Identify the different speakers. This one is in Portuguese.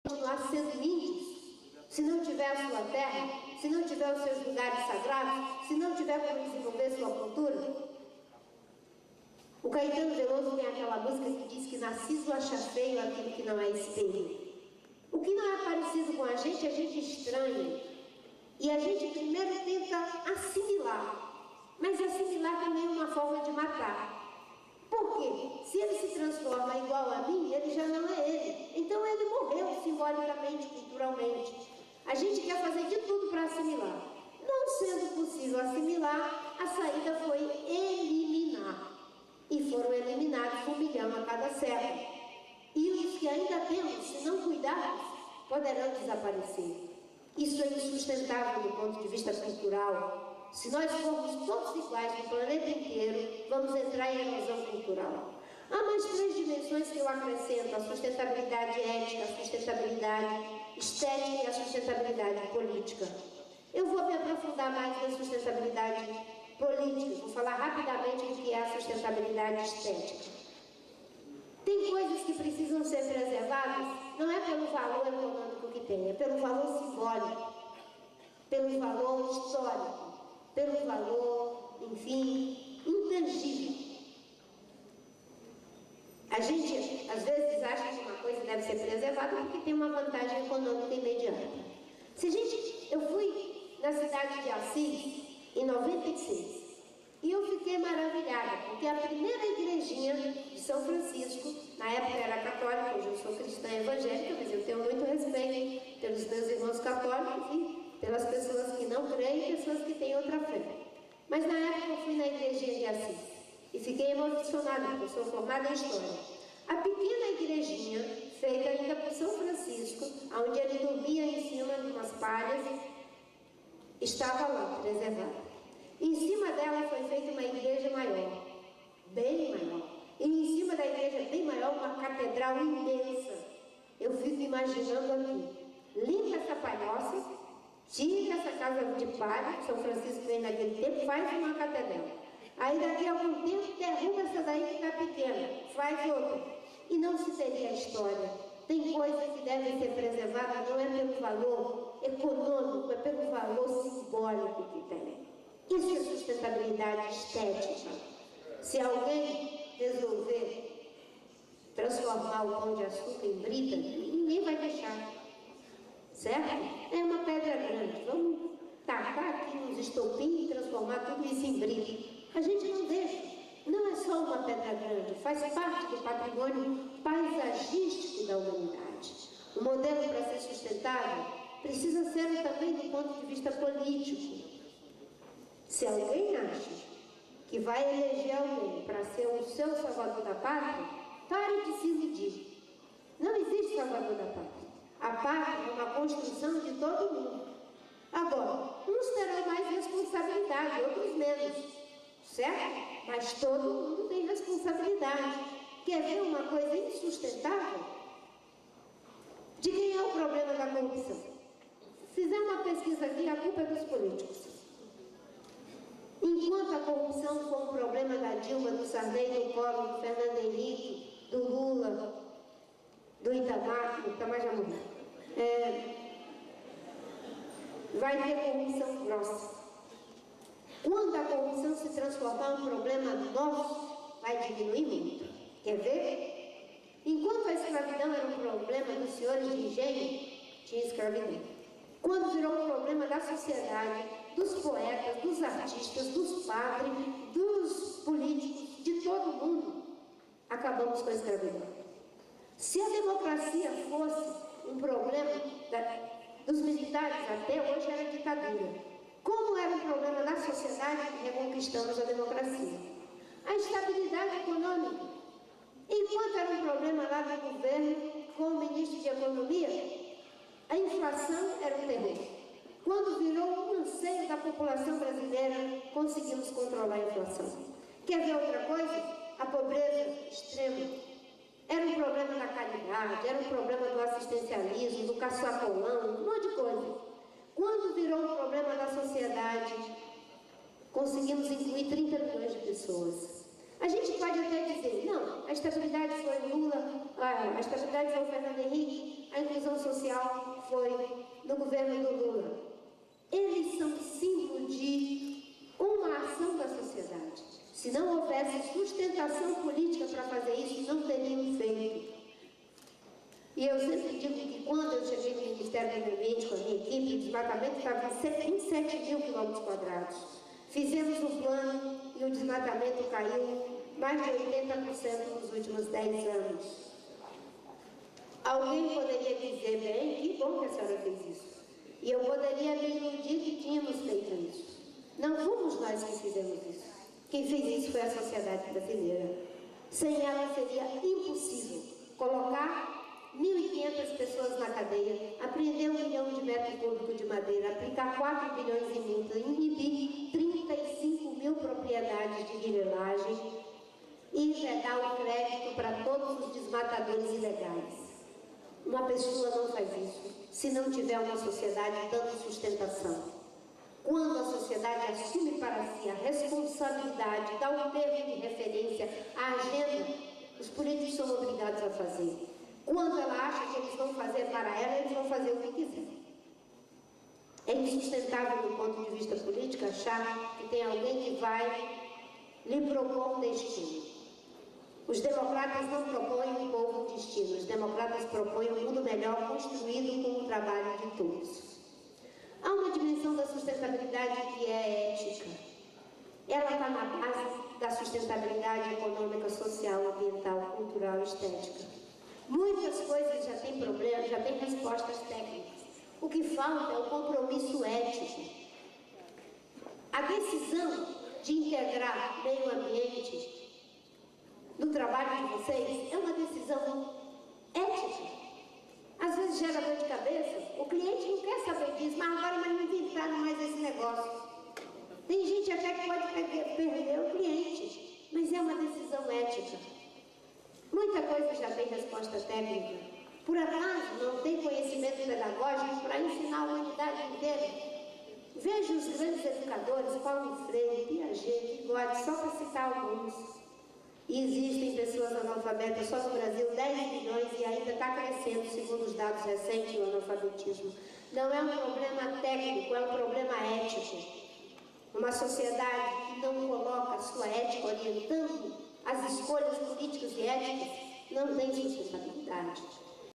Speaker 1: continuar sendo índios, se não tiver a sua terra, se não tiver os seus lugares sagrados, se não tiver como desenvolver sua cultura? O Caetano Veloso tem aquela música que diz que Narciso acha feio aquilo que não é espelho. O que não é parecido com a gente estranha. E a gente primeiro tenta assimilar. Mas assimilar também é uma forma de matar. Por quê? Se ele se transforma igual a mim, ele já não é ele. Então ele morreu simbolicamente, culturalmente. A gente quer fazer de tudo para assimilar. Não sendo possível assimilar, a saída foi eliminar. E foram eliminados 1 milhão a cada século. E os que ainda temos, se não cuidarmos, poderão desaparecer. Isso é insustentável do ponto de vista cultural. Se nós formos todos iguais no planeta inteiro, vamos entrar em erosão cultural. Há mais 3 dimensões que eu acrescento: a sustentabilidade ética, a sustentabilidade estética e a sustentabilidade política. Eu vou me aprofundar mais na sustentabilidade política, vou falar rapidamente do que é a sustentabilidade estética. Tem coisas que precisam ser preservadas, não é pelo valor econômico que tem, é pelo valor simbólico, pelo valor histórico, pelo valor, enfim, intangível. A gente, às vezes, acha que uma coisa deve ser preservada porque tem uma vantagem econômica imediata. Eu fui na cidade de Assis em 96 e eu fiquei maravilhada, porque a primeira igrejinha de São Francisco, na época era católica, hoje eu sou cristã evangélica, mas eu tenho muito respeito pelos meus irmãos católicos e pelas pessoas que não creem e pessoas que têm outra fé. Mas na época eu fui na igrejinha de Assis e fiquei emocionada, porque eu sou formada em história. A pequena igrejinha, feita ainda por São Francisco, onde ele dormia em cima de umas palhas, estava lá, preservada. E em cima dela foi feita uma igreja maior, bem maior. E em cima da igreja bem maior, uma catedral imensa. Eu fico imaginando aqui: limpa essa palhoça, tira essa casa de palha, São Francisco veio naquele tempo, faz uma catedral. Aí daqui a algum tempo derruba essa daí que está pequena, faz outra. E não se teria a história. Tem coisas que devem ser preservadas, não é pelo valor econômico, é pelo valor simbólico que tem. Isso é sustentabilidade estética. Se alguém resolver transformar o pão de açúcar em brita, ninguém vai deixar. Certo? É uma pedra grande. Vamos tacar aqui nos estopinhos e transformar tudo isso em brita. A gente não deixa. Não é só uma pedra grande, faz parte do patrimônio paisagístico da humanidade. O modelo para ser sustentável precisa ser também do ponto de vista político. Se alguém acha que vai eleger alguém para ser o seu salvador da pátria, pare de se iludir. Não existe salvador da pátria. A pátria é uma construção de todo mundo. Agora, uns terão mais responsabilidade, outros menos. Certo? Mas todo mundo tem responsabilidade. Quer ver uma coisa insustentável? De quem é o problema da corrupção? Se fizer uma pesquisa aqui, a culpa é dos políticos. Enquanto a corrupção for um problema da Dilma, do Sarney, do Collor, do Fernando Henrique, do Lula, do Itamar, já morreu, vai ter corrupção grossa. Quando a corrupção se transformar em um problema nosso, vai diminuir muito. Quer ver? Enquanto a escravidão era um problema dos senhores de engenho, tinha escravidão. Quando virou um problema da sociedade, dos poetas, dos artistas, dos padres, dos políticos, de todo mundo, acabamos com a escravidão. Se a democracia fosse um problema dos militares, até hoje era ditadura. Como era um problema da sociedade, reconquistamos a democracia. A estabilidade econômica. Enquanto era um problema lá do governo, com o ministro de Economia, a inflação era um terror. Quando virou um anseio da população brasileira, conseguimos controlar a inflação. Quer ver outra coisa? A pobreza extrema. Era um problema da caridade, era um problema do assistencialismo, do caçacolão, um monte de coisa. Quando virou um problema da sociedade, conseguimos incluir 30 milhões de pessoas. A gente pode até dizer, não, a estabilidade foi Lula, a estabilidade foi o Fernando Henrique, a inclusão social foi no governo do Lula. Eles são símbolo de uma ação da sociedade. Se não houvesse sustentação política para fazer isso, não teriam feito. E eu sempre digo que quando eu cheguei no Ministério do Meio Ambiente com a minha equipe, o desmatamento estava em 27 mil quilômetros quadrados. Fizemos um plano e o desmatamento caiu mais de 80% nos últimos 10 anos. Alguém poderia dizer, bem, que bom que a senhora fez isso. E eu poderia me iludir que tínhamos feito isso. Não fomos nós que fizemos isso. Quem fez isso foi a sociedade brasileira. Sem ela seria impossível colocar 1.500 pessoas na cadeia, apreender 1 milhão de metros cúbicos de madeira, aplicar 4 bilhões em multa, inibir 35 mil propriedades de grilagem e vedar o crédito para todos os desmatadores ilegais. Uma pessoa não faz isso se não tiver uma sociedade dando sustentação. Quando a sociedade assume para si a responsabilidade, dá um termo de referência, a agenda, os políticos são obrigados a fazer. Quando ela acha que eles vão fazer para ela, eles vão fazer o que quiser. É insustentável do ponto de vista político achar que tem alguém que vai lhe propor um destino. Os democratas não propõem um povo um destino, os democratas propõem um mundo melhor construído com o trabalho de todos. Há uma dimensão da sustentabilidade que é ética. Ela está na base da sustentabilidade econômica, social, ambiental, cultural e estética. Muitas coisas já têm problemas, já têm respostas técnicas. O que falta é o compromisso ético. A decisão de integrar meio ambiente no trabalho de vocês é uma decisão ética. Às vezes gera dor de cabeça, o cliente não quer saber disso, mas agora não inventaram mais esse negócio. Tem gente até que pode perder o cliente, mas é uma decisão ética. Muita coisa já tem resposta técnica. Por acaso não tem conhecimento pedagógico para ensinar a humanidade inteira. Veja os grandes educadores, Paulo Freire, Piaget, Vygotsky, só para citar alguns. E existem pessoas analfabetas só no Brasil, 10 milhões, e ainda está crescendo, segundo os dados recentes, o analfabetismo. Não é um problema técnico, é um problema ético. Uma sociedade que não coloca a sua ética orientando as escolhas políticas e éticas não tem sustentabilidade.